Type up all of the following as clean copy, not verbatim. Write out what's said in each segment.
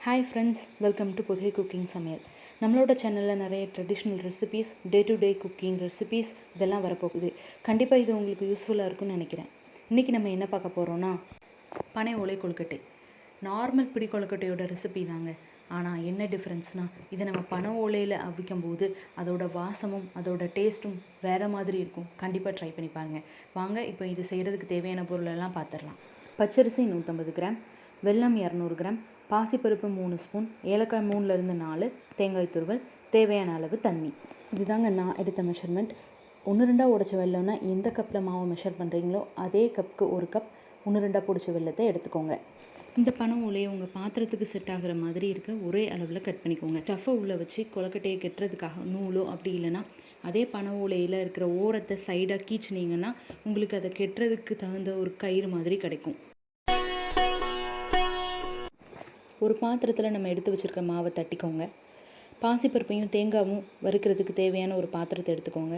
Hi friends, welcome to புதிய cooking சமையல். நம்மளோட சேனலில் நிறைய traditional recipes, day to day cooking recipes இதெல்லாம் வரப்போகுது. கண்டிப்பாக இது உங்களுக்கு யூஸ்ஃபுல்லாக இருக்கும்னு நினைக்கிறேன். இன்றைக்கி நம்ம என்ன பார்க்க போகிறோன்னா, பனை ஓலை கொழுக்கட்டை. நார்மல் பிடி கொழுக்கட்டையோட ரெசிபி தாங்க. ஆனால் என்ன டிஃப்ரென்ஸ்னால், இதை நம்ம பனை ஓலையில் அவிக்கும் போது அதோட வாசமும் அதோட டேஸ்ட்டும் வேறு மாதிரி இருக்கும். கண்டிப்பாக ட்ரை பண்ணி பாருங்கள். வாங்க இப்போ இது செய்கிறதுக்கு தேவையான பொருளெல்லாம் பார்த்துடலாம். பச்சரிசி 150 கிராம், வெல்லம் 200 கிராம், பாசிப்பருப்பு 3 ஸ்பூன், ஏலக்காய் 3லேருந்து 4, தேங்காய் துருவல், தேவையான அளவு தண்ணி. இதுதாங்க நான் எடுத்த மெஷர்மெண்ட். 1-2 உடைச்ச வெல்லம்னா எந்த கப்பில் மாவை மெஷர் பண்ணுறீங்களோ அதே கப்புக்கு 1 கப் 1-2 பிடிச்ச வெல்லத்தை எடுத்துக்கோங்க. இந்த பனை ஓலையை உங்கள் பாத்திரத்துக்கு செட் ஆகிற மாதிரி இருக்க ஒரே அளவில் கட் பண்ணிக்கோங்க. ஸ்டஃப்பை உள்ளே வச்சு கொழுக்கட்டையை கெட்டுறதுக்காக நூலோ அப்படி இல்லைன்னா அதே பனை ஓலையில் இருக்கிற ஓரத்தை சைடாக கீச்சினீங்கன்னா உங்களுக்கு அதை கெட்டுறதுக்கு தகுந்த ஒரு கயிறு மாதிரி கிடைக்கும். ஒரு பாத்திரத்தில் நம்ம எடுத்து வச்சுருக்க மாவை தட்டிக்கோங்க. பாசிப்பருப்பையும் தேங்காயும் வறுக்கிறதுக்கு தேவையான ஒரு பாத்திரத்தை எடுத்துக்கோங்க.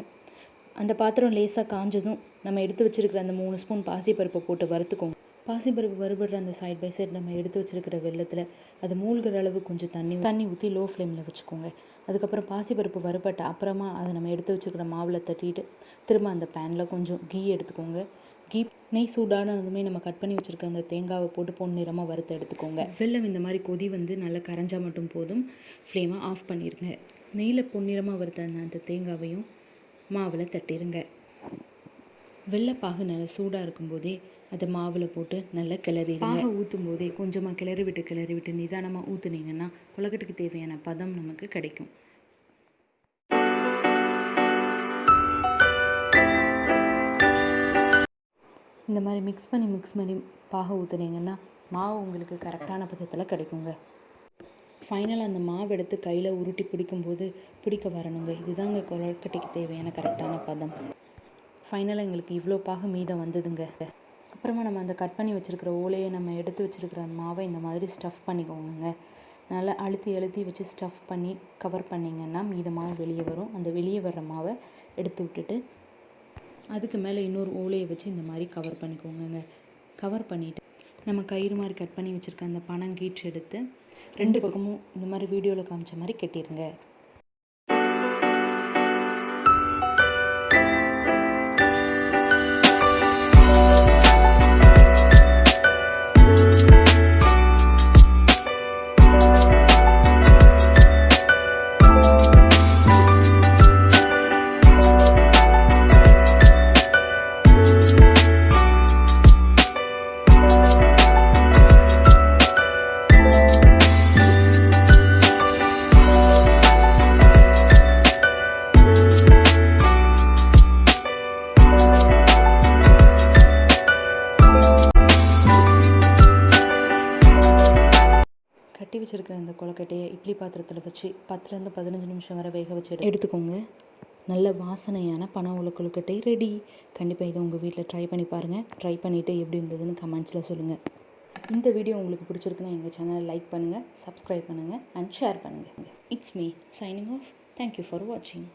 அந்த பாத்திரம் லேசாக காஞ்சதும் நம்ம எடுத்து வச்சுருக்கிற அந்த 3 ஸ்பூன் பாசிப்பருப்பை போட்டு வறுத்துக்கோங்க. பாசிப்பருப்பு வறுபடுற அந்த சைட் பை சைட் நம்ம எடுத்து வச்சுருக்கிற வெல்லத்தில் அது மூழ்கிற அளவு கொஞ்சம் தண்ணி ஊற்றி லோ ஃப்ளேமில் வச்சுக்கோங்க. அதுக்கப்புறம் பாசிப்பருப்பு வறுபட்ட அப்புறமா அதை நம்ம எடுத்து வச்சுருக்கிற மாவில் தட்டிட்டு திரும்ப அந்த பேனில் கொஞ்சம் கீ எடுத்துக்கோங்க. கீ நெய் சூடானதுமே நம்ம கட் பண்ணி வச்சுருக்க அந்த தேங்காவை போட்டு பொன்னிறமாக வறுத்து எடுத்துக்கோங்க. வெல்லம் இந்த மாதிரி கொதி வந்து நல்லா கரைஞ்சால் மட்டும் போதும். ஃப்ளேமை ஆஃப் பண்ணிடுங்க. நெய்யில் பொன்னிறமாக வறுத்த அந்த தேங்காவையும் மாவில் தட்டிடுங்க. வெள்ளைப்பாகு நல்லா சூடாக இருக்கும்போதே அதை மாவில் போட்டு நல்லா கிளறிடுங்க. பாகை ஊற்றும் போதே கொஞ்சமாக கிளறி விட்டு நிதானமாக ஊற்றுனீங்கன்னா கொழுக்கட்டைக்கு தேவையான பதம் நமக்கு கிடைக்கும். இந்த மாதிரி மிக்ஸ் பண்ணி பாகை ஊற்றுனீங்கன்னா மாவு உங்களுக்கு கரெக்டான பதத்தில் கிடைக்குங்க. ஃபைனலாக அந்த மாவு எடுத்து கையில் உருட்டி பிடிக்கும்போது பிடிக்க வரணுங்க. இதுதாங்க கொழுக்கட்டைக்கு தேவையான கரெக்டான பதம். ஃபைனலாக எங்களுக்கு இவ்வளோ பாகு மீதம் வந்ததுங்க. அப்புறமா நம்ம அந்த கட் பண்ணி வச்சுருக்கிற ஓலையை நம்ம எடுத்து வச்சுருக்கிற மாவை இந்த மாதிரி ஸ்டஃப் பண்ணிக்கோங்க. நல்லா அழுத்தி வச்சு ஸ்டஃப் பண்ணி கவர் பண்ணிங்கன்னா மீத மாவு வெளியே வரும். அந்த வெளியே வர்ற மாவை எடுத்து விட்டுட்டு அதுக்கு மேலே இன்னொரு ஓலையை வச்சு இந்த மாதிரி கவர் பண்ணிக்கோங்க. கவர் பண்ணிவிட்டு நம்ம கயிறு மாதிரி கட் பண்ணி வச்சுருக்க அந்த பனங்கீற்று எடுத்து 2 பக்கமும் இந்த மாதிரி வீடியோவில் காமிச்ச மாதிரி கட்டிடுங்க. கட்டி வச்சுருக்கிற இந்த கொழுக்கட்டையை இட்லி பாத்திரத்தில் வச்சு 10லேருந்து 15 நிமிஷம் வரை வேக வச்சு எடுத்துக்கோங்க. நல்ல வாசனையான பனை ஓலை கொழுக்கட்டை ரெடி. கண்டிப்பாக இதை உங்கள் வீட்டில் ட்ரை பண்ணி பாருங்கள். ட்ரை பண்ணிவிட்டு எப்படி இருந்ததுன்னு கமெண்ட்ஸில் சொல்லுங்கள். இந்த வீடியோ உங்களுக்கு பிடிச்சிருக்குன்னா எங்கள் சேனலை லைக் பண்ணுங்கள், சப்ஸ்கிரைப் பண்ணுங்கள் அண்ட் ஷேர் பண்ணுங்கள். It's me signing off. Thank you for வாட்சிங்.